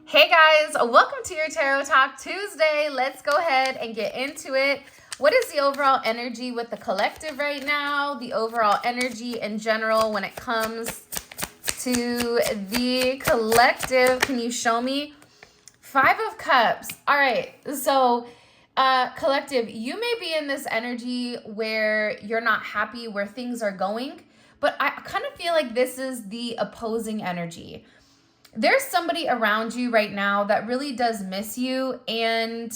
Hey guys, welcome to your Tarot Talk Tuesday. Let's go ahead and get into it. What is the overall energy with the collective right now? The overall energy in general when it comes to the collective. Can you show me? Five of Cups. All right, so collective, you may be in this energy where you're not happy where things are going, but I kind of feel like this is the opposing energy. There's somebody around you right now that really does miss you, and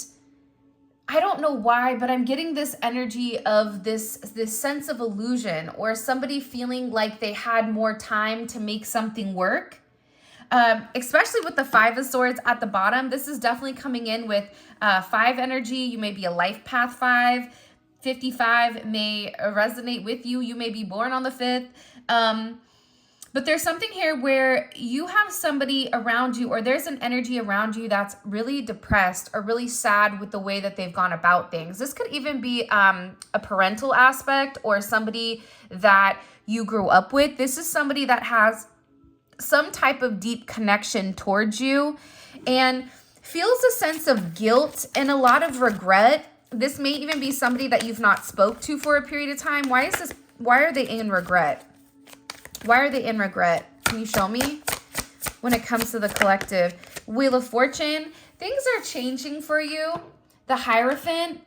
I don't know why, but I'm getting this energy of this sense of illusion, or somebody feeling like they had more time to make something work. Especially with the Five of Swords at the bottom. This is definitely coming in with 5 energy. You may be a life path 5. 55 may resonate with you. You may be born on the 5th. But there's something here where you have somebody around you, or there's an energy around you that's really depressed or really sad with the way that they've gone about things. This could even be a parental aspect, or somebody that you grew up with. This is somebody that has some type of deep connection towards you and feels a sense of guilt and a lot of regret. This may even be somebody that you've not spoke to for a period of time. Why are they in regret? Why are they in regret? Can you show me? When it comes to the collective. Wheel of Fortune. Things are changing for you. The Hierophant.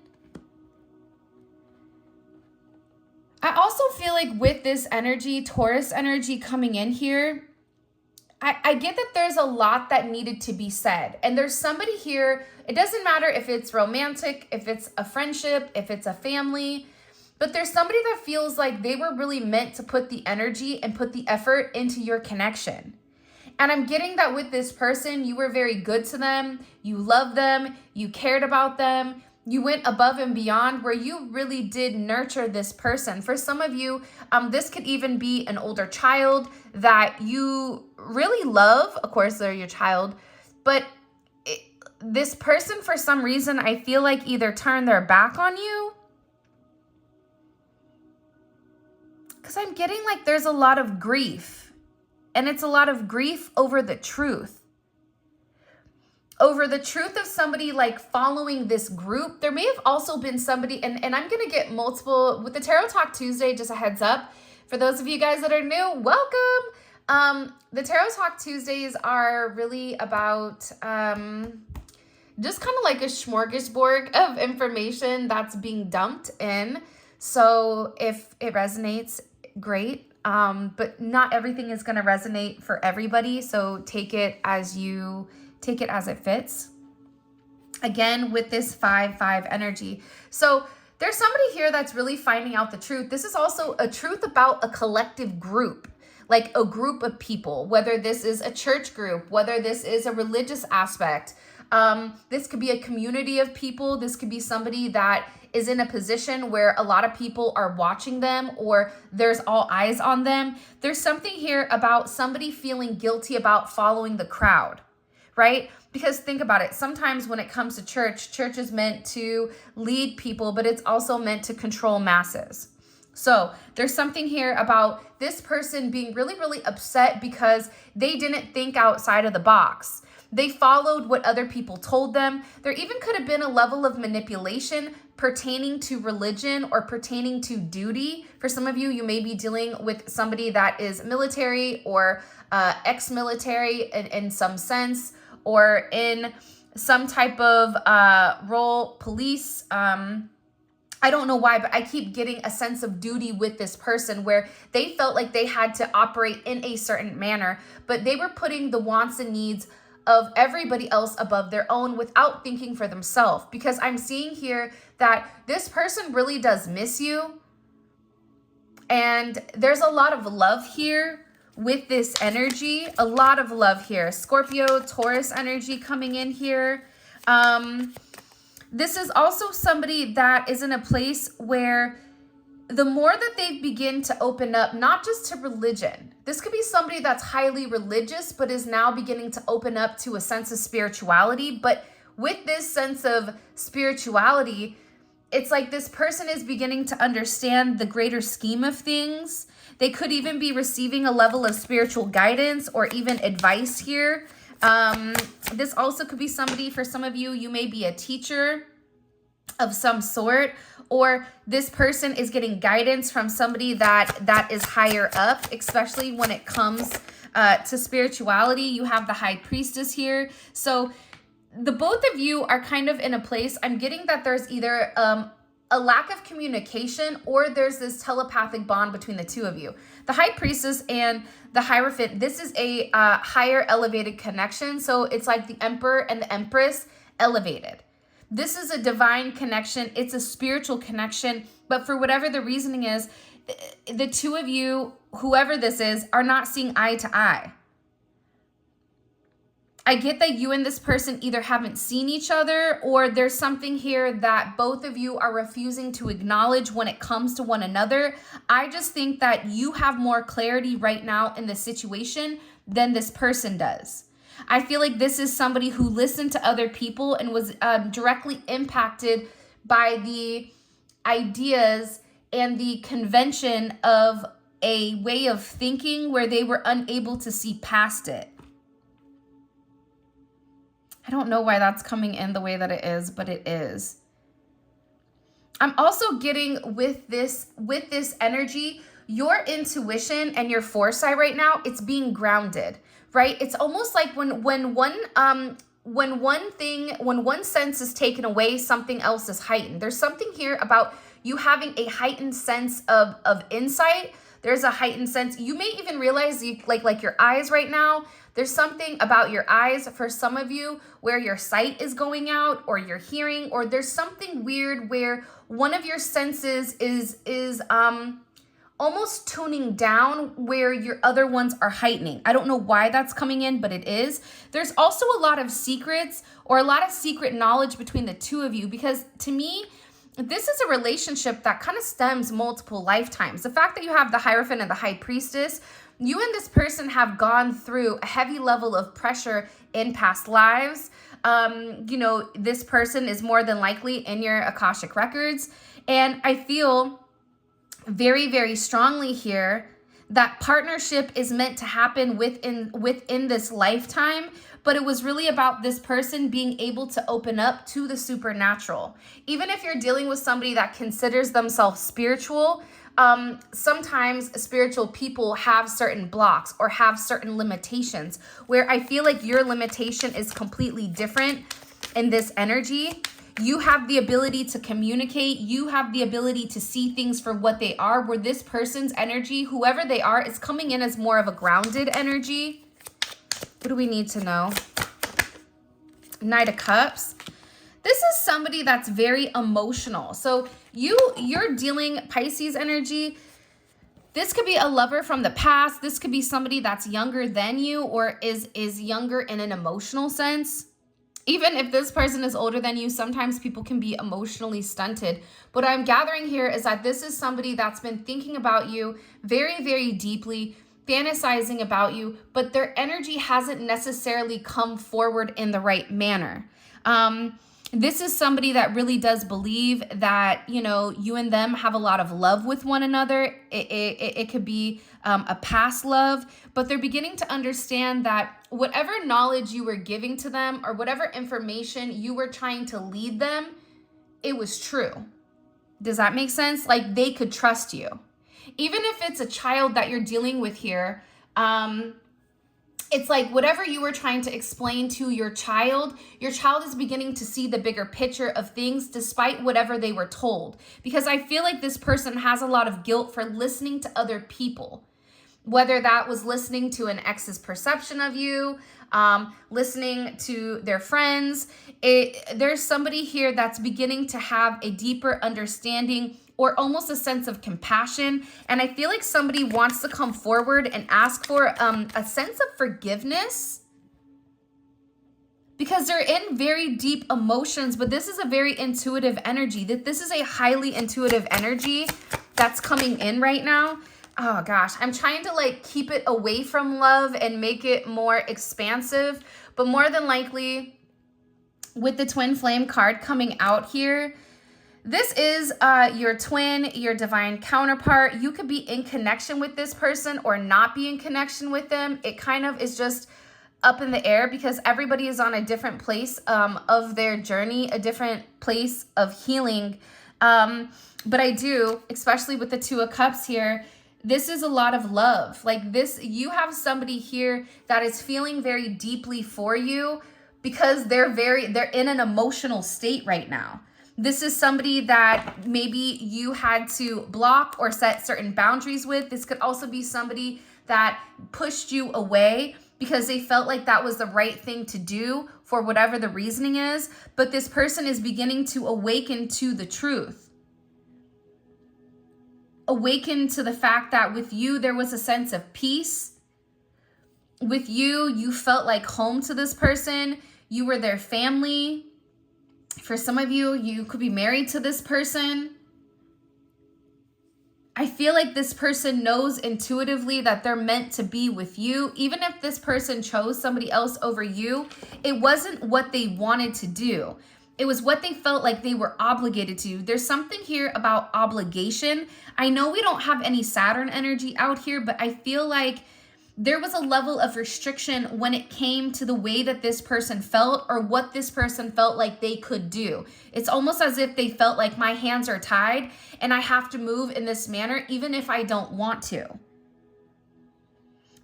I also feel like with this energy, Taurus energy coming in here, I get that there's a lot that needed to be said. And there's somebody here, it doesn't matter if it's romantic, if it's a friendship, if it's a family, but there's somebody that feels like they were really meant to put the energy and put the effort into your connection. And I'm getting that with this person, you were very good to them, you loved them, you cared about them, you went above and beyond where you really did nurture this person. For some of you, this could even be an older child that you really love. Of course, they're your child, but this person, for some reason, I feel like either turned their back on you, because I'm getting like there's a lot of grief, and it's a lot of grief over the truth. Over the truth of somebody like following this group. There may have also been somebody, and I'm going to get multiple, with the Tarot Talk Tuesday, just a heads up. For those of you guys that are new, welcome. The Tarot Talk Tuesdays are really about just kind of like a smorgasbord of information that's being dumped in. So if it resonates, great. But not everything is going to resonate for everybody. So take it as it fits. Again, with this 5-5 energy. So there's somebody here that's really finding out the truth. This is also a truth about a collective group, like a group of people, whether this is a church group, whether this is a religious aspect. This could be a community of people. This could be somebody that is in a position where a lot of people are watching them, or there's all eyes on them. There's something here about somebody feeling guilty about following the crowd, right? Because think about it. Sometimes when it comes to church is meant to lead people, but it's also meant to control masses. So there's something here about this person being really, really upset because they didn't think outside of the box. They followed what other people told them. There even could have been a level of manipulation pertaining to religion or pertaining to duty. For some of you, you may be dealing with somebody that is military or ex-military in some sense, or in some type of role, police. I don't know why, but I keep getting a sense of duty with this person where they felt like they had to operate in a certain manner, but they were putting the wants and needs of everybody else above their own without thinking for themselves. Because I'm seeing here that this person really does miss you. And there's a lot of love here with this energy. A lot of love here. Scorpio, Taurus energy coming in here. This is also somebody that is in a place where the more that they begin to open up, not just to religion. This could be somebody that's highly religious, but is now beginning to open up to a sense of spirituality. But with this sense of spirituality, it's like this person is beginning to understand the greater scheme of things. They could even be receiving a level of spiritual guidance or even advice here. This also could be somebody, for some of you, you may be a teacher of some sort, or this person is getting guidance from somebody that is higher up, especially when it comes to spirituality. You have the High Priestess here. So the both of you are kind of in a place, I'm getting that there's either a lack of communication or there's this telepathic bond between the two of you. The High Priestess and the Hierophant, this is a higher elevated connection. So it's like the Emperor and the Empress elevated. This is a divine connection. It's a spiritual connection. But for whatever the reasoning is, the two of you, whoever this is, are not seeing eye to eye. I get that you and this person either haven't seen each other, or there's something here that both of you are refusing to acknowledge when it comes to one another. I just think that you have more clarity right now in the situation than this person does. I feel like this is somebody who listened to other people and was directly impacted by the ideas and the convention of a way of thinking where they were unable to see past it. I don't know why that's coming in the way that it is, but it is. I'm also getting with this energy, your intuition and your foresight right now, it's being grounded, right? It's almost like when one sense is taken away, something else is heightened. There's something here about you having a heightened sense of insight. There's a heightened sense. You may even realize like your eyes right now. There's something about your eyes for some of you where your sight is going out, or your hearing, or there's something weird where one of your senses is almost tuning down where your other ones are heightening. I don't know why that's coming in, but it is. There's also a lot of secrets or a lot of secret knowledge between the two of you, because to me, this is a relationship that kind of stems multiple lifetimes. The fact that you have the Hierophant and the High Priestess, you and this person have gone through a heavy level of pressure in past lives. You know, this person is more than likely in your Akashic records. And I feel very, very strongly here that partnership is meant to happen within this lifetime, but it was really about this person being able to open up to the supernatural. Even if you're dealing with somebody that considers themselves spiritual, sometimes spiritual people have certain blocks or have certain limitations, where I feel like your limitation is completely different in this energy. You have the ability to communicate. You have the ability to see things for what they are, where this person's energy, whoever they are, is coming in as more of a grounded energy. What do we need to know? Knight of Cups. This is somebody that's very emotional. So you're dealing Pisces energy. This could be a lover from the past. This could be somebody that's younger than you, or is younger in an emotional sense. Even if this person is older than you, sometimes people can be emotionally stunted. What I'm gathering here is that this is somebody that's been thinking about you very, very deeply, fantasizing about you, but their energy hasn't necessarily come forward in the right manner. This is somebody that really does believe that, you know, you and them have a lot of love with one another. It could be a past love, but they're beginning to understand that whatever knowledge you were giving to them or whatever information you were trying to lead them, it was true. Does that make sense? Like, they could trust you. Even if it's a child that you're dealing with here, it's like whatever you were trying to explain to your child is beginning to see the bigger picture of things despite whatever they were told. Because I feel like this person has a lot of guilt for listening to other people. Whether that was listening to an ex's perception of you, listening to their friends. There's somebody here that's beginning to have a deeper understanding or almost a sense of compassion. And I feel like somebody wants to come forward and ask for a sense of forgiveness, because they're in very deep emotions, but this is a very intuitive energy. This is a highly intuitive energy that's coming in right now. Oh gosh, I'm trying to like keep it away from love and make it more expansive, but more than likely with the twin flame card coming out here, this is your twin, your divine counterpart. You could be in connection with this person or not be in connection with them. It kind of is just up in the air because everybody is on a different place of their journey, a different place of healing. But I do, especially with the Two of Cups here, this is a lot of love. Like this, you have somebody here that is feeling very deeply for you because they're in an emotional state right now. This is somebody that maybe you had to block or set certain boundaries with. This could also be somebody that pushed you away because they felt like that was the right thing to do for whatever the reasoning is. But this person is beginning to awaken to the truth. Awaken to the fact that with you, there was a sense of peace. With you, you felt like home to this person. You were their family. For some of you, you could be married to this person. I feel like this person knows intuitively that they're meant to be with you. Even if this person chose somebody else over you, it wasn't what they wanted to do. It was what they felt like they were obligated to. There's something here about obligation. I know we don't have any Saturn energy out here, but I feel like there was a level of restriction when it came to the way that this person felt or what this person felt like they could do. It's almost as if they felt like my hands are tied and I have to move in this manner even if I don't want to.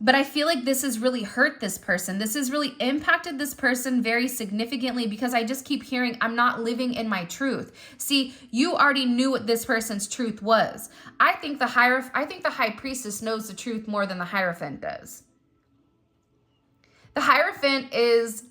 But I feel like this has really hurt this person. This has really impacted this person very significantly because I just keep hearing, I'm not living in my truth. See, you already knew what this person's truth was. I think the High Priestess knows the truth more than the Hierophant does. The Hierophant is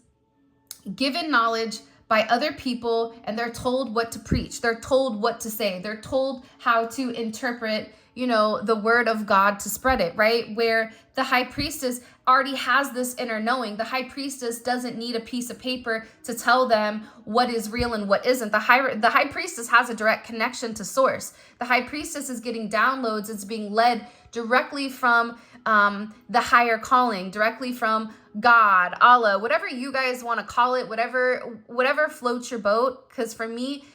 given knowledge by other people and they're told what to preach. They're told what to say. They're told how to interpret, the word of God to spread it, right? Where the High Priestess already has this inner knowing. The High Priestess doesn't need a piece of paper to tell them what is real and what isn't. The High Priestess has a direct connection to source. The High Priestess is getting downloads. It's being led directly from the higher calling, directly from God, Allah, whatever you guys want to call it, whatever floats your boat. Because for me,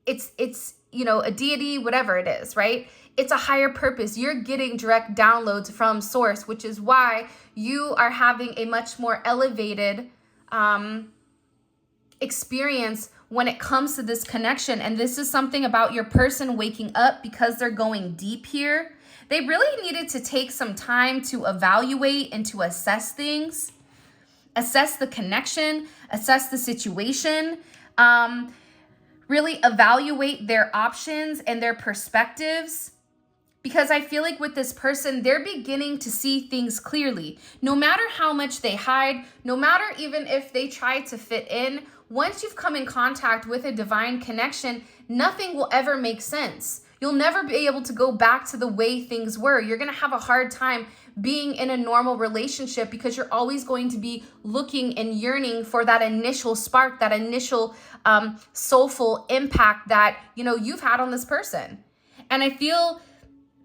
it's a deity, whatever it is, right? It's a higher purpose. You're getting direct downloads from source, which is why you are having a much more elevated experience when it comes to this connection. And this is something about your person waking up because they're going deep here. They really needed to take some time to evaluate and to assess things, assess the connection, assess the situation, really evaluate their options and their perspectives. Because I feel like with this person, they're beginning to see things clearly. No matter how much they hide, no matter even if they try to fit in, once you've come in contact with a divine connection, nothing will ever make sense. You'll never be able to go back to the way things were. You're going to have a hard time being in a normal relationship because you're always going to be looking and yearning for that initial spark, that initial soulful impact that, you've had on this person. And I feel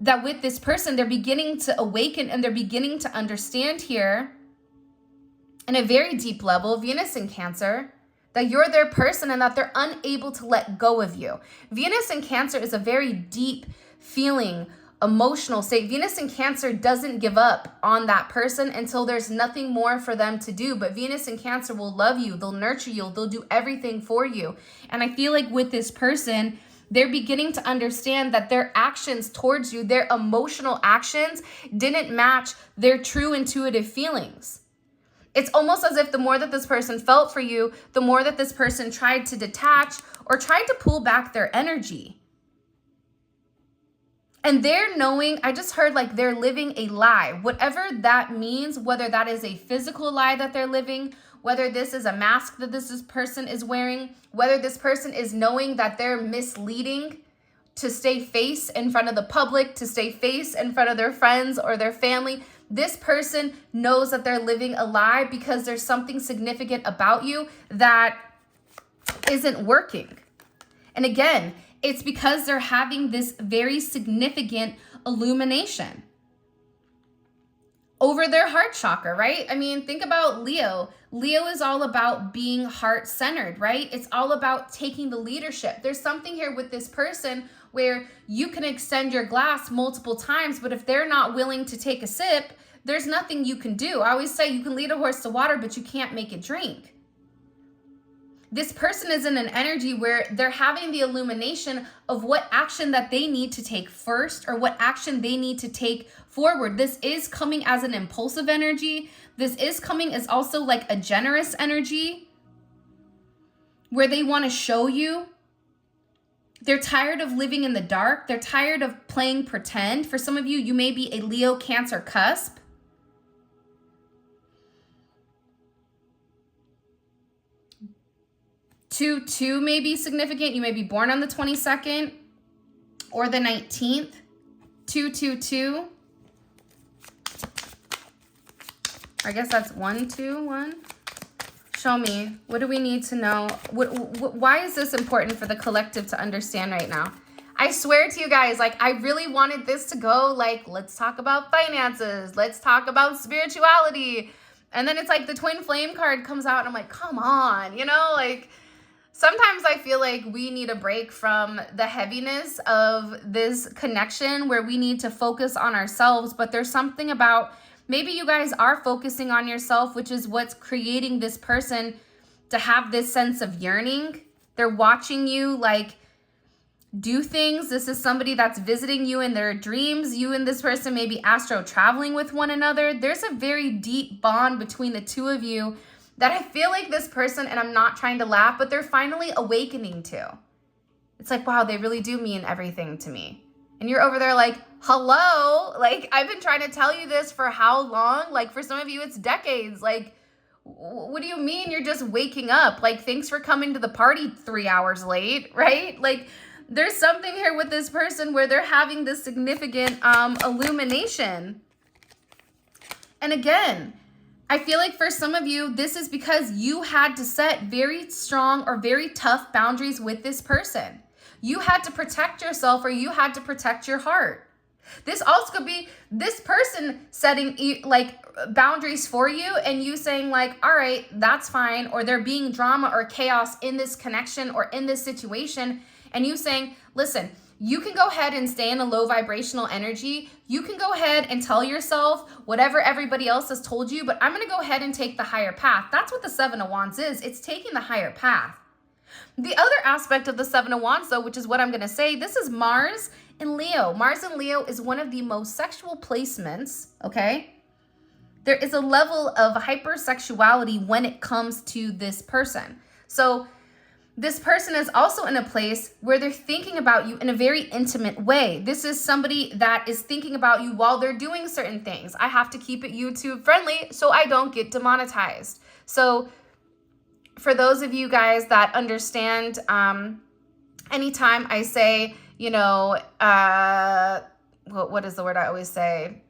that with this person, they're beginning to awaken and they're beginning to understand here in a very deep level, Venus in Cancer, that you're their person and that they're unable to let go of you. Venus in Cancer is a very deep feeling, emotional state. Venus in Cancer doesn't give up on that person until there's nothing more for them to do. But Venus in Cancer will love you. They'll nurture you. They'll do everything for you. And I feel like with this person, they're beginning to understand that their actions towards you, their emotional actions, didn't match their true intuitive feelings. It's almost as if the more that this person felt for you, the more that this person tried to detach or tried to pull back their energy. And they're knowing, I just heard like they're living a lie, whatever that means, whether that is a physical lie that they're living, whether this is a mask that this person is wearing, whether this person is knowing that they're misleading to stay face in front of the public, to stay face in front of their friends or their family. This person knows that they're living a lie because there's something significant about you that isn't working. And again, it's because they're having this very significant illumination over their heart chakra, right? I mean, think about Leo. Leo is all about being heart-centered, right? It's all about taking the leadership. There's something here with this person where you can extend your glass multiple times, but if they're not willing to take a sip, there's nothing you can do. I always say you can lead a horse to water, but you can't make it drink. This person is in an energy where they're having the illumination of what action that they need to take first, or what action they need to take forward. This is coming as an impulsive energy. This is coming as also like a generous energy where they want to show you. They're tired of living in the dark. They're tired of playing pretend. For some of you, you may be a Leo, Cancer cusp. Two may be significant. You may be born on the 22nd or the 19th. 222. I guess that's 121. Show me. What do we need to know? Why is this important for the collective to understand right now? I swear to you guys, like, I really wanted this to go like, let's talk about finances. Let's talk about spirituality. And then it's like the twin flame card comes out and I'm like, come on, you know, like, sometimes I feel like we need a break from the heaviness of this connection where we need to focus on ourselves. But there's something about, maybe you guys are focusing on yourself, which is what's creating this person to have this sense of yearning. They're watching you like do things. This is somebody that's visiting you in their dreams. You and this person may be astro traveling with one another. There's a very deep bond between the two of you that I feel like this person, and I'm not trying to laugh, but they're finally awakening to. It's like, wow, they really do mean everything to me. And you're over there like, hello? Like, I've been trying to tell you this for how long? Like, for some of you, it's decades. Like, what do you mean you're just waking up? Like, thanks for coming to the party 3 hours late, right? Like, there's something here with this person where they're having this significant illumination. And again, I feel like for some of you, this is because you had to set very strong or very tough boundaries with this person. You had to protect yourself, or you had to protect your heart. This also could be this person setting like boundaries for you and you saying like, all right, that's fine. Or there being drama or chaos in this connection or in this situation. And you saying, listen, you can go ahead and stay in a low vibrational energy. You can go ahead and tell yourself whatever everybody else has told you, but I'm going to go ahead and take the higher path. That's what the Seven of Wands is. It's taking the higher path. The other aspect of the Seven of Wands, though, which is what I'm going to say, this is Mars in Leo. Mars in Leo is one of the most sexual placements, okay? There is a level of hypersexuality when it comes to this person. So this person is also in a place where they're thinking about you in a very intimate way. This is somebody that is thinking about you while they're doing certain things. I have to keep it YouTube friendly so I don't get demonetized. So for those of you guys that understand, anytime I say, you know, what is the word I always say?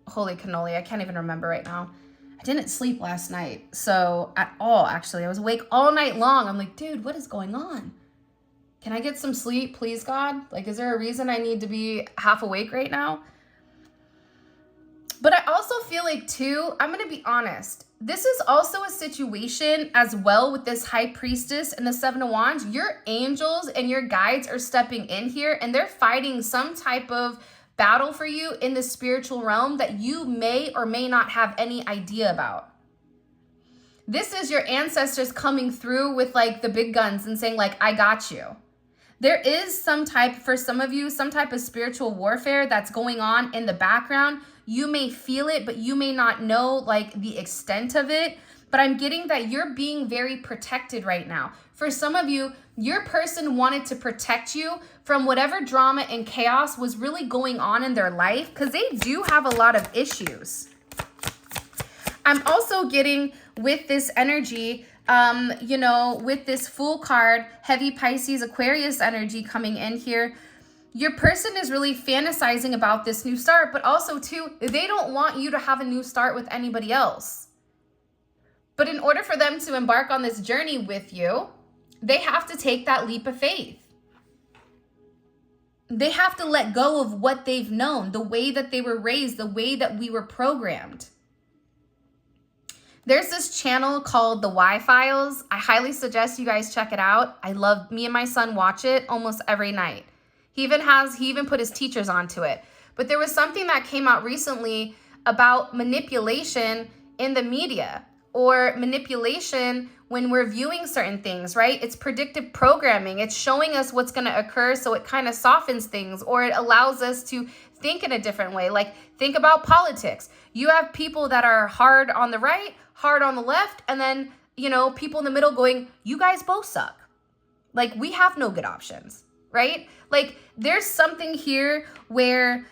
Holy cannoli, I can't even remember right now. I didn't sleep last night, so at all, actually. I was awake all night long. I'm like, dude, what is going on? Can I get some sleep, please, God? Like, is there a reason I need to be half awake right now? But I also feel like, too, I'm going to be honest. This is also a situation as well with this High Priestess and the Seven of Wands. Your angels and your guides are stepping in here, and they're fighting some type of battle for you in the spiritual realm that you may or may not have any idea about. This is your ancestors coming through with like the big guns and saying like, I got you. There is some type, for some of you, some type of spiritual warfare that's going on in the background. You may feel it, but you may not know like the extent of it. But I'm getting that you're being very protected right now. For some of you, your person wanted to protect you from whatever drama and chaos was really going on in their life, because they do have a lot of issues. I'm also getting with this energy, you know, with this Fool card, heavy Pisces, Aquarius energy coming in here. Your person is really fantasizing about this new start, but also too, they don't want you to have a new start with anybody else. But in order for them to embark on this journey with you, they have to take that leap of faith. They have to let go of what they've known, the way that they were raised, the way that we were programmed. There's this channel called The Y Files. I highly suggest you guys check it out. Me and my son watch it almost every night. He even put his teachers onto it. But there was something that came out recently about manipulation in the media or manipulation when we're viewing certain things, right? It's predictive programming. It's showing us what's going to occur, so it kind of softens things, or it allows us to think in a different way. Like, think about politics. You have people that are hard on the right, hard on the left, and then, you know, people in the middle going, you guys both suck. Like, we have no good options, right? Like, there's something here where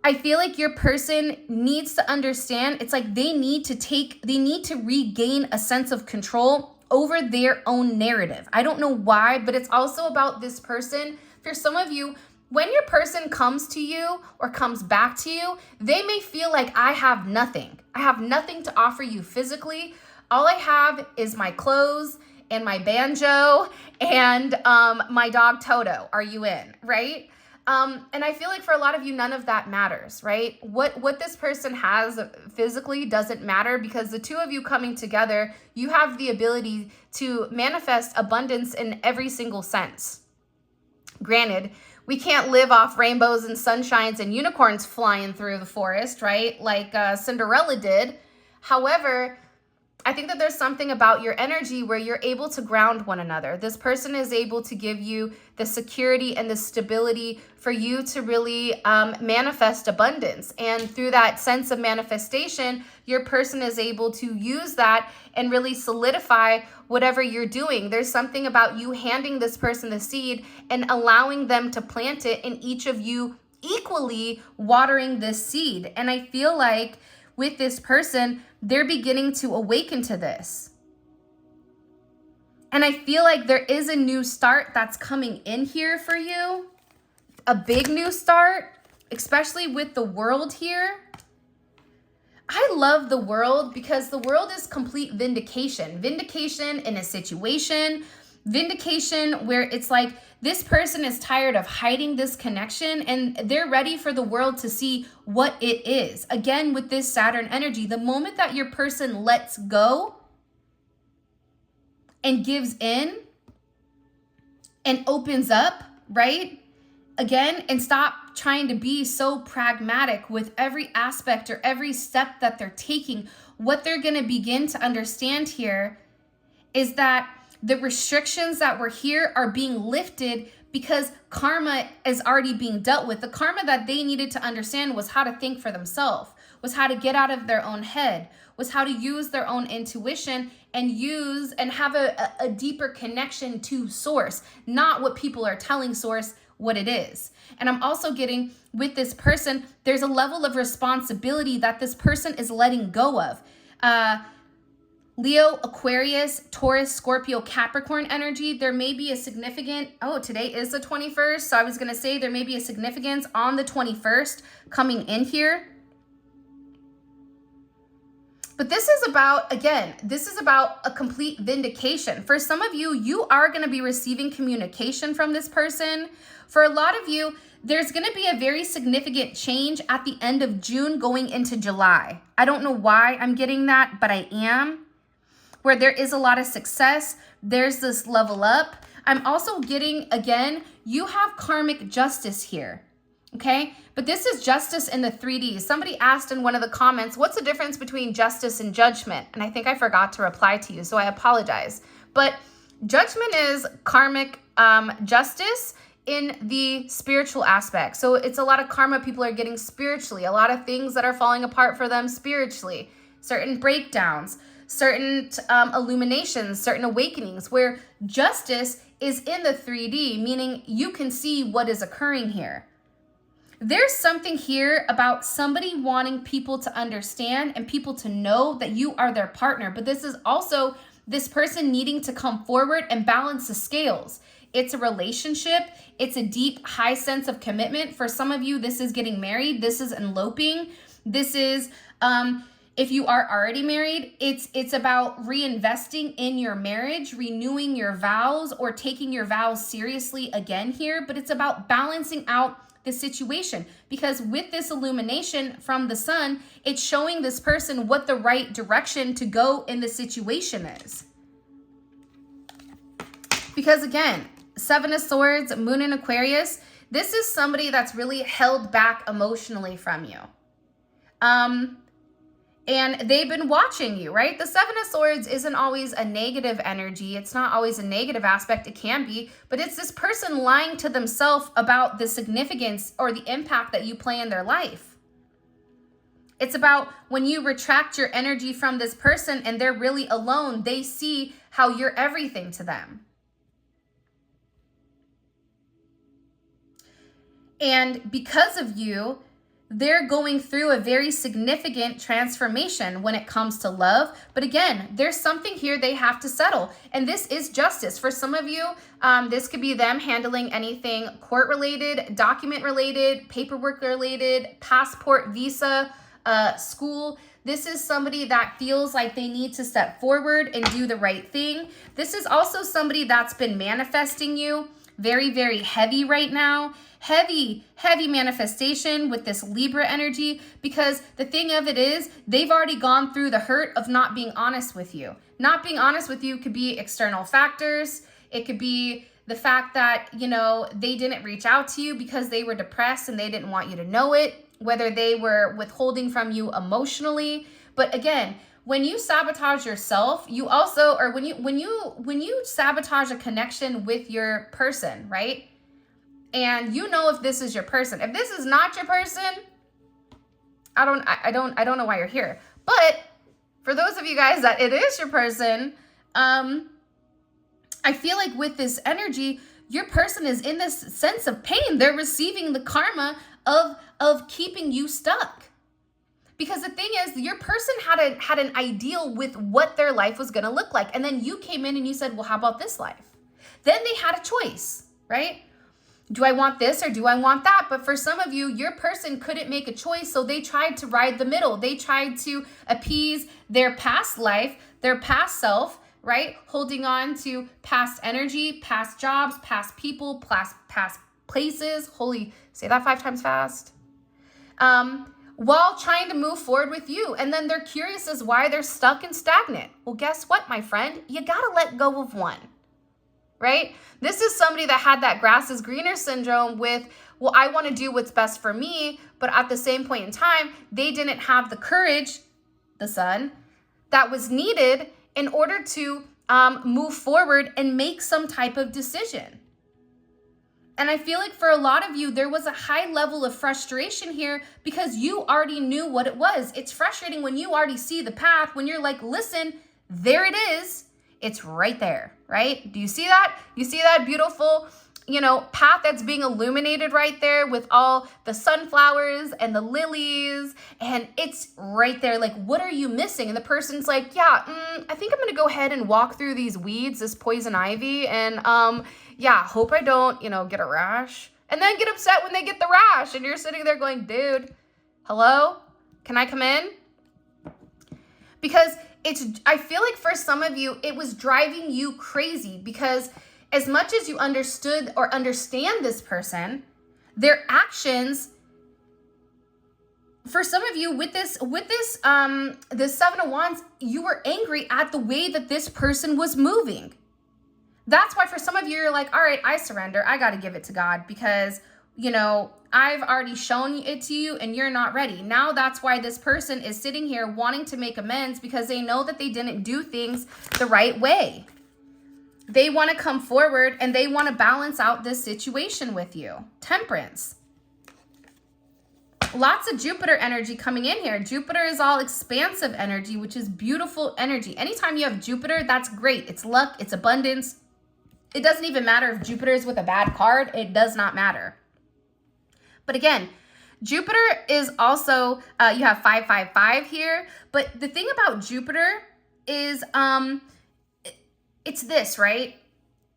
I feel like your person needs to understand. It's like they need to regain a sense of control over their own narrative. I don't know why, but it's also about this person. For some of you, when your person comes to you or comes back to you, they may feel like, I have nothing. I have nothing to offer you physically. All I have is my clothes and my banjo and my dog Toto. Are you in, right? And I feel like for a lot of you, none of that matters, right? What this person has physically doesn't matter, because the two of you coming together, you have the ability to manifest abundance in every single sense. Granted, we can't live off rainbows and sunshines and unicorns flying through the forest, right? Like Cinderella did. However, I think that there's something about your energy where you're able to ground one another. This person is able to give you the security and the stability for you to really manifest abundance. And through that sense of manifestation, your person is able to use that and really solidify whatever you're doing. There's something about you handing this person the seed and allowing them to plant it, and each of you equally watering this seed. And I feel like with this person, they're beginning to awaken to this. And I feel like there is a new start that's coming in here for you. A big new start, especially with the World here. I love the World because the World is complete vindication. Vindication in a situation. Vindication where it's like this person is tired of hiding this connection and they're ready for the world to see what it is. Again, with this Saturn energy, the moment that your person lets go and gives in and opens up, right? Again, and stop trying to be so pragmatic with every aspect or every step that they're taking. What they're going to begin to understand here is that the restrictions that were here are being lifted because karma is already being dealt with. The karma that they needed to understand was how to think for themselves, was how to get out of their own head, was how to use their own intuition and use and have a deeper connection to source, not what people are telling source what it is. And I'm also getting with this person, there's a level of responsibility that this person is letting go of. Leo, Aquarius, Taurus, Scorpio, Capricorn energy, there may be a significant, today is the 21st. So I was going to say there may be a significance on the 21st coming in here. But this is about, again, this is about a complete vindication. For some of you, you are going to be receiving communication from this person. For a lot of you, there's going to be a very significant change at the end of June going into July. I don't know why I'm getting that, but I am. Where there is a lot of success, there's this level up. I'm also getting, again, you have karmic justice here, okay? But this is justice in the 3D. Somebody asked in one of the comments, what's the difference between justice and judgment? And I think I forgot to reply to you, so I apologize. But judgment is karmic justice in the spiritual aspect. So it's a lot of karma people are getting spiritually, a lot of things that are falling apart for them spiritually, certain breakdowns, certain illuminations, certain awakenings, where justice is in the 3D, meaning you can see what is occurring here. There's something here about somebody wanting people to understand and people to know that you are their partner, but this is also this person needing to come forward and balance the scales. It's a relationship. It's a deep, high sense of commitment. For some of you, this is getting married. This is eloping. This is, if you are already married, it's about reinvesting in your marriage, renewing your vows, or taking your vows seriously again here. But it's about balancing out the situation, because with this illumination from the sun, it's showing this person what the right direction to go in the situation is. Because again, 7 of Swords, Moon in Aquarius, this is somebody that's really held back emotionally from you. And they've been watching you, right? The Seven of Swords isn't always a negative energy. It's not always a negative aspect. It can be, but it's this person lying to themselves about the significance or the impact that you play in their life. It's about when you retract your energy from this person and they're really alone, they see how you're everything to them. And because of you, they're going through a very significant transformation when it comes to love. But again, there's something here they have to settle. And this is justice. For some of you, this could be them handling anything court-related, document-related, paperwork-related, passport, visa, school. This is somebody that feels like they need to step forward and do the right thing. This is also somebody that's been manifesting you very, very heavy right now. Heavy manifestation with this Libra energy, because the thing of it is they've already gone through the hurt of not being honest with you. Not being honest with you could be external factors. It could be the fact that, you know, they didn't reach out to you because they were depressed and they didn't want you to know it, whether they were withholding from you emotionally. But again, when you sabotage yourself, you also, or when you sabotage a connection with your person, right? And you know if this is your person. If this is not your person, I don't know why you're here. But for those of you guys that it is your person, I feel like with this energy, your person is in this sense of pain. They're receiving the karma of keeping you stuck. Because the thing is, your person had an ideal with what their life was going to look like. And then you came in and you said, well, how about this life? Then they had a choice, right? Do I want this or do I want that? But for some of you, your person couldn't make a choice, so they tried to ride the middle. They tried to appease their past life, their past self, right? Holding on to past energy, past jobs, past people, past places. Holy, say that 5 times fast. While trying to move forward with you. And then they're curious as why they're stuck and stagnant. Well, guess what, my friend? You got to let go of one. Right? This is somebody that had that grass is greener syndrome with, well, I want to do what's best for me. But at the same point in time, they didn't have the courage, the sun, that was needed in order to move forward and make some type of decision. And I feel like for a lot of you, there was a high level of frustration here because you already knew what it was. It's frustrating when you already see the path, when you're like, listen, there it is. It's right there, right? Do you see that? You see that beautiful, you know, path that's being illuminated right there with all the sunflowers and the lilies, and it's right there. Like, what are you missing? And the person's like, yeah, I think I'm gonna go ahead and walk through these weeds, this poison ivy, and yeah, hope I don't, you know, get a rash. And then get upset when they get the rash, and you're sitting there going, dude, hello? Can I come in? Because I feel like for some of you, it was driving you crazy because as much as you understood or understand this person, their actions, for some of you with this the 7 of Wands, you were angry at the way that this person was moving. That's why for some of you, you're like, all right, I surrender. I got to give it to God because, you know, I've already shown it to you and you're not ready. Now that's why this person is sitting here wanting to make amends because they know that they didn't do things the right way. They want to come forward and they want to balance out this situation with you. Temperance. Lots of Jupiter energy coming in here. Jupiter is all expansive energy, which is beautiful energy. Anytime you have Jupiter, that's great. It's luck, it's abundance. It doesn't even matter if Jupiter is with a bad card. It does not matter. But again, Jupiter is also, you have 555 here. But the thing about Jupiter is it's this, right?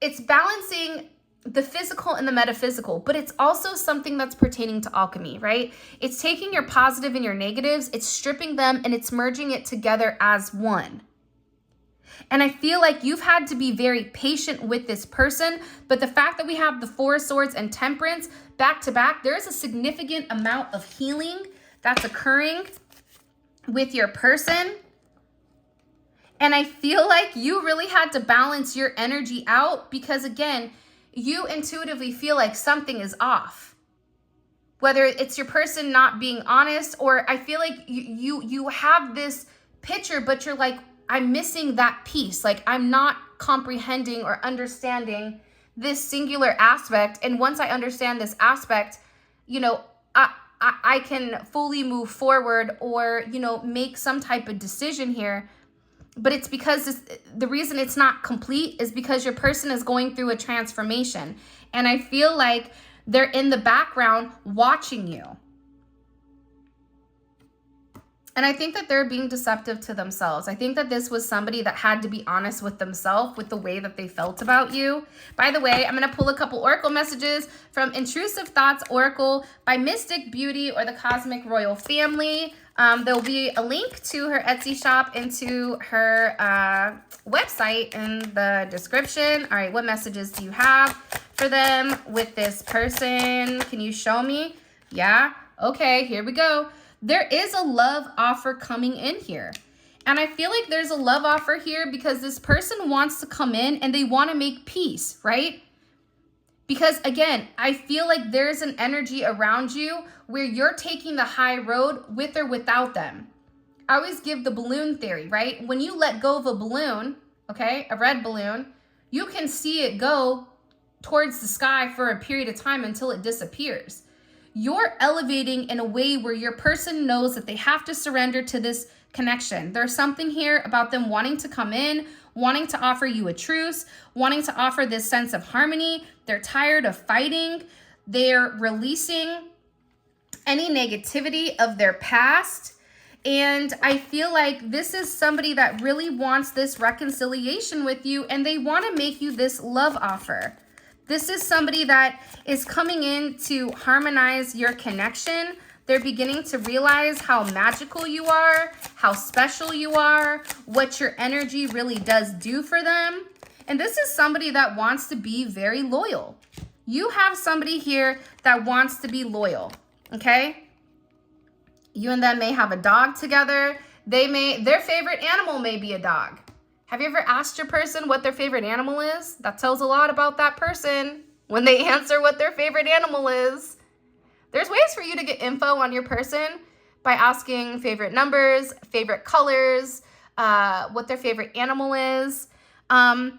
It's balancing the physical and the metaphysical, but it's also something that's pertaining to alchemy, right? It's taking your positive and your negatives, it's stripping them, and it's merging it together as one. And I feel like you've had to be very patient with this person, but the fact that we have the 4 of Swords and Temperance back to back, there's a significant amount of healing that's occurring with your person. And I feel like you really had to balance your energy out because, again, you intuitively feel like something is off. whether it's your person not being honest, or I feel like you have this picture, but you're like, I'm missing that piece. Like, I'm not comprehending or understanding this singular aspect. And once I understand this aspect, you know, I can fully move forward, or, you know, make some type of decision here. But it's because the reason it's not complete is because your person is going through a transformation. And I feel like they're in the background watching you. And I think that they're being deceptive to themselves. I think that this was somebody that had to be honest with themselves with the way that they felt about you. By the way, I'm going to pull a couple oracle messages from Intrusive Thoughts Oracle by Mystic Beauty or the Cosmic Royal Family. There'll be a link to her Etsy shop and to her website in the description. All right, what messages do you have for them with this person? Can you show me? Yeah? Okay, here we go. There is a love offer coming in here. And I feel like there's a love offer here because this person wants to come in and they want to make peace, right? Because again, I feel like there's an energy around you where you're taking the high road with or without them. I always give the balloon theory, right? When you let go of a balloon, okay, a red balloon, you can see it go towards the sky for a period of time until it disappears. You're elevating in a way where your person knows that they have to surrender to this connection. There's something here about them wanting to come in, wanting to offer you a truce, wanting to offer this sense of harmony. They're tired of fighting. They're releasing any negativity of their past. And I feel like this is somebody that really wants this reconciliation with you, and they want to make you this love offer. This is somebody that is coming in to harmonize your connection. They're beginning to realize how magical you are, how special you are, what your energy really does do for them. And this is somebody that wants to be very loyal. You have somebody here that wants to be loyal, okay? You and them may have a dog together. Their favorite animal may be a dog. Have you ever asked your person what their favorite animal is? That tells a lot about that person when they answer what their favorite animal is. There's ways for you to get info on your person by asking favorite numbers, favorite colors, what their favorite animal is. But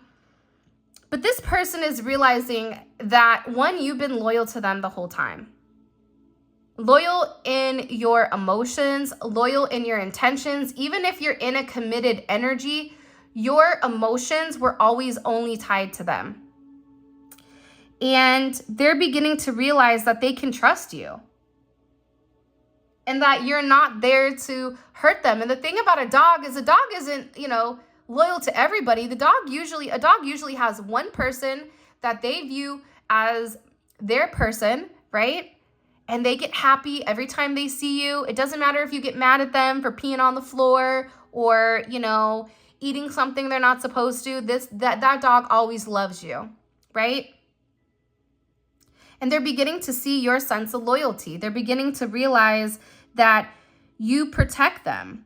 this person is realizing that, one, you've been loyal to them the whole time. Loyal in your emotions, loyal in your intentions. Even if you're in a committed energy, your emotions were always only tied to them. And they're beginning to realize that they can trust you. And that you're not there to hurt them. And the thing about a dog is a dog isn't, loyal to everybody. A dog usually has one person that they view as their person, right? And they get happy every time they see you. It doesn't matter if you get mad at them for peeing on the floor or, eating something they're not supposed to. That dog always loves you, right? And they're beginning to see your sense of loyalty. They're beginning to realize that you protect them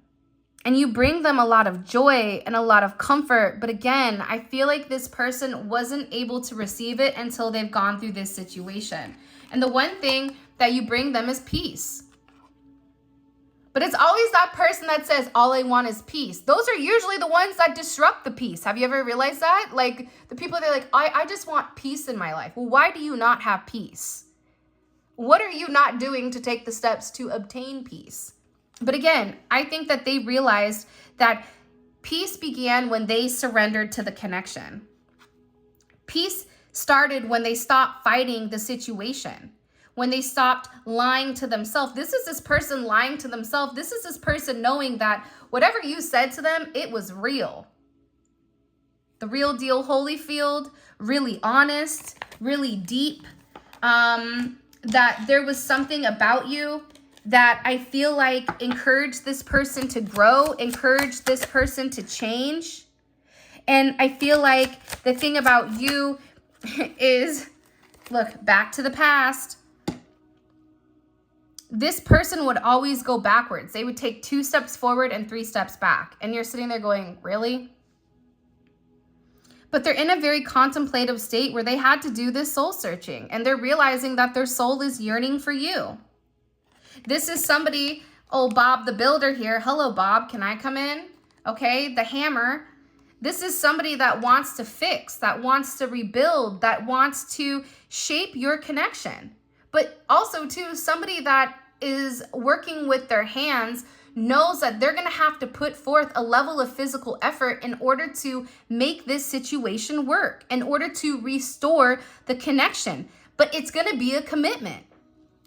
and you bring them a lot of joy and a lot of comfort. But again, I feel like this person wasn't able to receive it until they've gone through this situation. And the one thing that you bring them is peace. But it's always that person that says, all I want is peace. Those are usually the ones that disrupt the peace. Have you ever realized that? Like the people, they're like, I just want peace in my life. Well, why do you not have peace? What are you not doing to take the steps to obtain peace? But again, I think that they realized that peace began when they surrendered to the connection. Peace started when they stopped fighting the situation. When they stopped lying to themselves. This is this person lying to themselves. This is this person knowing that whatever you said to them, it was real. The real deal, Holyfield, really honest, really deep. That there was something about you that I feel like encouraged this person to grow, encouraged this person to change. And I feel like the thing about you is, look, back to the past. This person would always go backwards. They would take 2 steps forward and 3 steps back. And you're sitting there going, really? But they're in a very contemplative state where they had to do this soul searching, and they're realizing that their soul is yearning for you. This is somebody, oh, Bob the Builder here. Hello, Bob. Can I come in? Okay, the Hammer. This is somebody that wants to fix, that wants to rebuild, that wants to shape your connection. But also, too, somebody that is working with their hands knows that they're going to have to put forth a level of physical effort in order to make this situation work, in order to restore the connection. But it's going to be a commitment.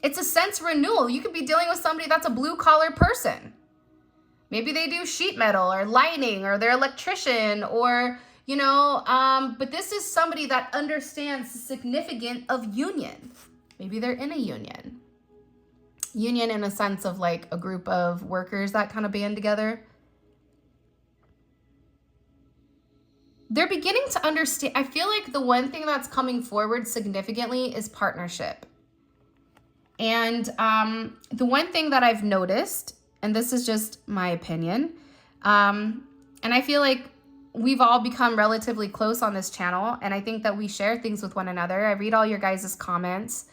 It's a sense renewal. You could be dealing with somebody that's a blue collar person. Maybe they do sheet metal or lighting, or they're an electrician, or, you know, but this is somebody that understands the significance of union. Maybe they're in a union. Union in a sense of like a group of workers that kind of band together. They're beginning to understand. I feel like the one thing that's coming forward significantly is partnership. And the one thing that I've noticed, and this is just my opinion, and I feel like we've all become relatively close on this channel, and I think that we share things with one another. I read all your guys' comments.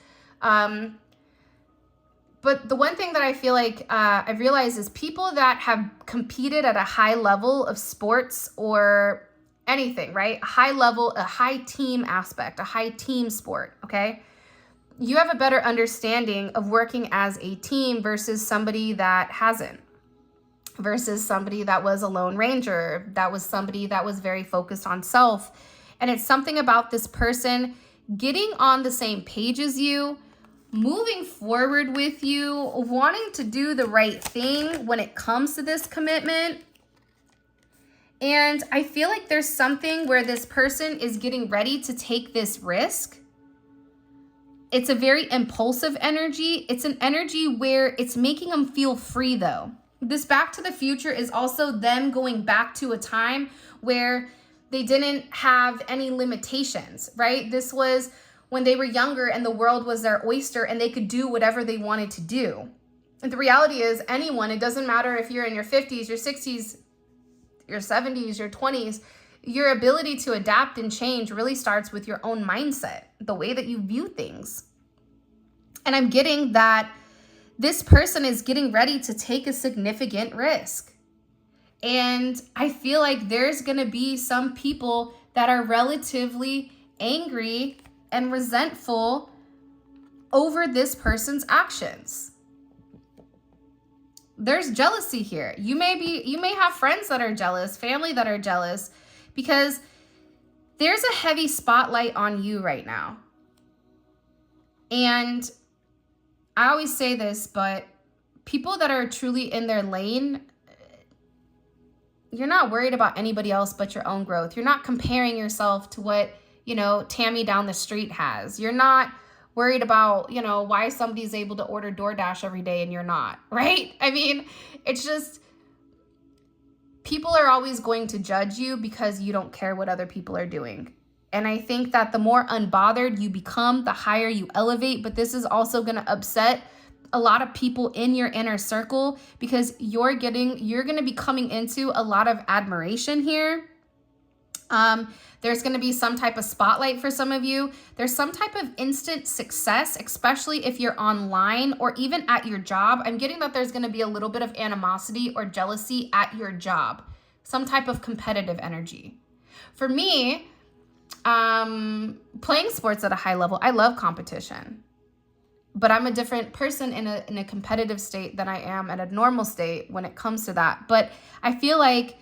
But the one thing that I feel like I've realized is people that have competed at a high level of sports or anything, right? A high level, a high team aspect, a high team sport, okay? You have a better understanding of working as a team versus somebody that hasn't, versus somebody that was a lone ranger, that was somebody that was very focused on self. And it's something about this person getting on the same page as you, moving forward with you, wanting to do the right thing when it comes to this commitment. And I feel like there's something where this person is getting ready to take this risk. It's a very impulsive energy. It's an energy where it's making them feel free, though. This Back to the Future is also them going back to a time where they didn't have any limitations, right? This was when they were younger and the world was their oyster and they could do whatever they wanted to do. And the reality is anyone, it doesn't matter if you're in your 50s, your 60s, your 70s, your 20s, your ability to adapt and change really starts with your own mindset, the way that you view things. And I'm getting that this person is getting ready to take a significant risk. And I feel like there's going to be some people that are relatively angry and resentful over this person's actions. There's jealousy here. You may have friends that are jealous, family that are jealous, because there's a heavy spotlight on you right now. And I always say this, but people that are truly in their lane, you're not worried about anybody else but your own growth. You're not comparing yourself to what, you know, Tammy down the street has. You're not worried about, you know, why somebody's able to order DoorDash every day and you're not, right? I mean, it's just, people are always going to judge you because you don't care what other people are doing. And I think that the more unbothered you become, the higher you elevate. But this is also going to upset a lot of people in your inner circle because you're going to be coming into a lot of admiration here. There's going to be some type of spotlight for some of you. There's some type of instant success, especially if you're online or even at your job. I'm getting that there's going to be a little bit of animosity or jealousy at your job, some type of competitive energy. For me, playing sports at a high level, I love competition, but I'm a different person in a competitive state than I am at a normal state when it comes to that. But I feel like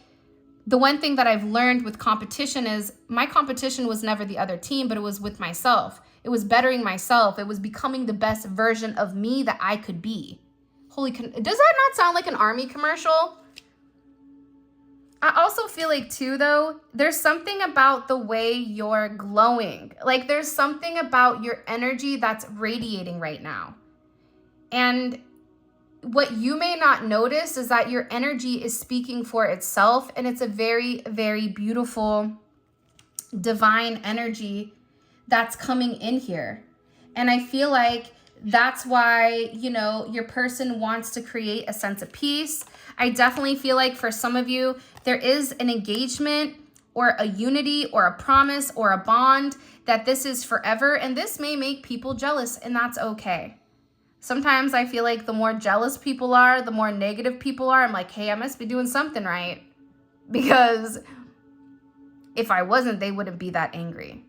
the one thing that I've learned with competition is my competition was never the other team, but it was with myself. It was bettering myself. It was becoming the best version of me that I could be. Does that not sound like an army commercial? I also feel like too, though, there's something about the way you're glowing. Like there's something about your energy that's radiating right now. And what you may not notice is that your energy is speaking for itself, and it's a very, very beautiful, divine energy that's coming in here. And I feel like that's why, you know, your person wants to create a sense of peace. I definitely feel like for some of you, there is an engagement or a unity or a promise or a bond, that this is forever. And this may make people jealous, and that's okay. Sometimes I feel like the more jealous people are, the more negative people are. I'm like, hey, I must be doing something right. Because if I wasn't, they wouldn't be that angry.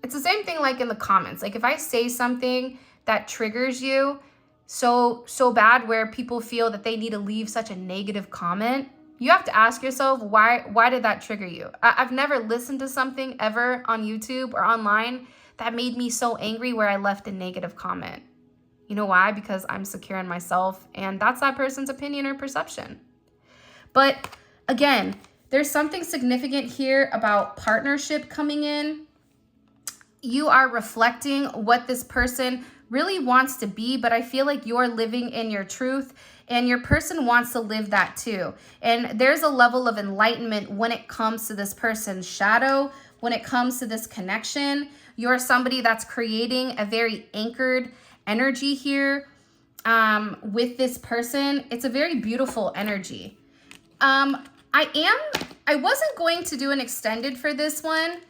It's the same thing like in the comments. Like if I say something that triggers you so bad where people feel that they need to leave such a negative comment, you have to ask yourself, why did that trigger you? I've never listened to something ever on YouTube or online that made me so angry where I left a negative comment. You know why? Because I'm secure in myself, and that's that person's opinion or perception. But again, there's something significant here about partnership coming in. You are reflecting what this person really wants to be, but I feel like you're living in your truth, and your person wants to live that too. And there's a level of enlightenment when it comes to this person's shadow, when it comes to this connection. You're somebody that's creating a very anchored energy here with this person. It's a very beautiful energy. I wasn't going to do an extended for this one,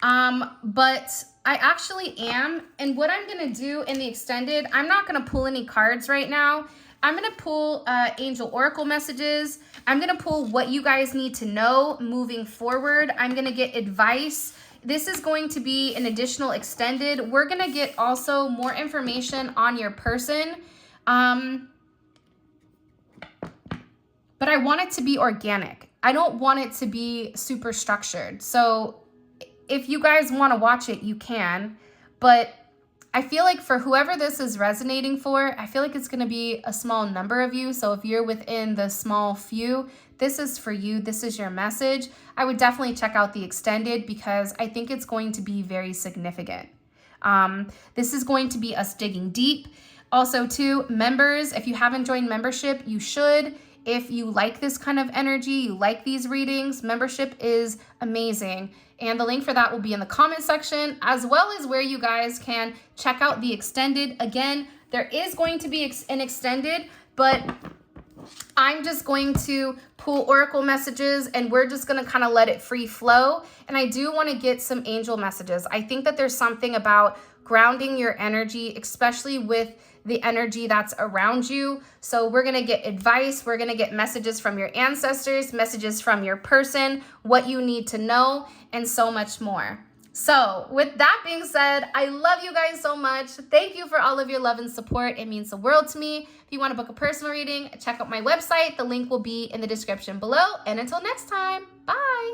but I actually am. And what I'm going to do in the extended, I'm not going to pull any cards right now. I'm going to pull angel oracle messages. I'm going to pull what you guys need to know moving forward. I'm going to get advice. This is going to be an additional extended. We're going to get also more information on your person. But I want it to be organic. I don't want it to be super structured. So if you guys want to watch it, you can. But I feel like for whoever this is resonating for, I feel like it's going to be a small number of you. So if you're within the small few, this is for you. This is your message. I would definitely check out the extended because I think it's going to be very significant. This is going to be us digging deep. Also, too, members, if you haven't joined membership, you should. If you like this kind of energy, you like these readings, membership is amazing. And the link for that will be in the comment section, as well as where you guys can check out the extended. Again, there is going to be an extended, but I'm just going to pull oracle messages and we're just going to kind of let it free flow. And I do want to get some angel messages. I think that there's something about grounding your energy, especially with the energy that's around you. So we're going to get advice. We're going to get messages from your ancestors, messages from your person, what you need to know, and so much more. So with that being said, I love you guys so much. Thank you for all of your love and support. It means the world to me. If you want to book a personal reading, check out my website. The link will be in the description below. And until next time, bye.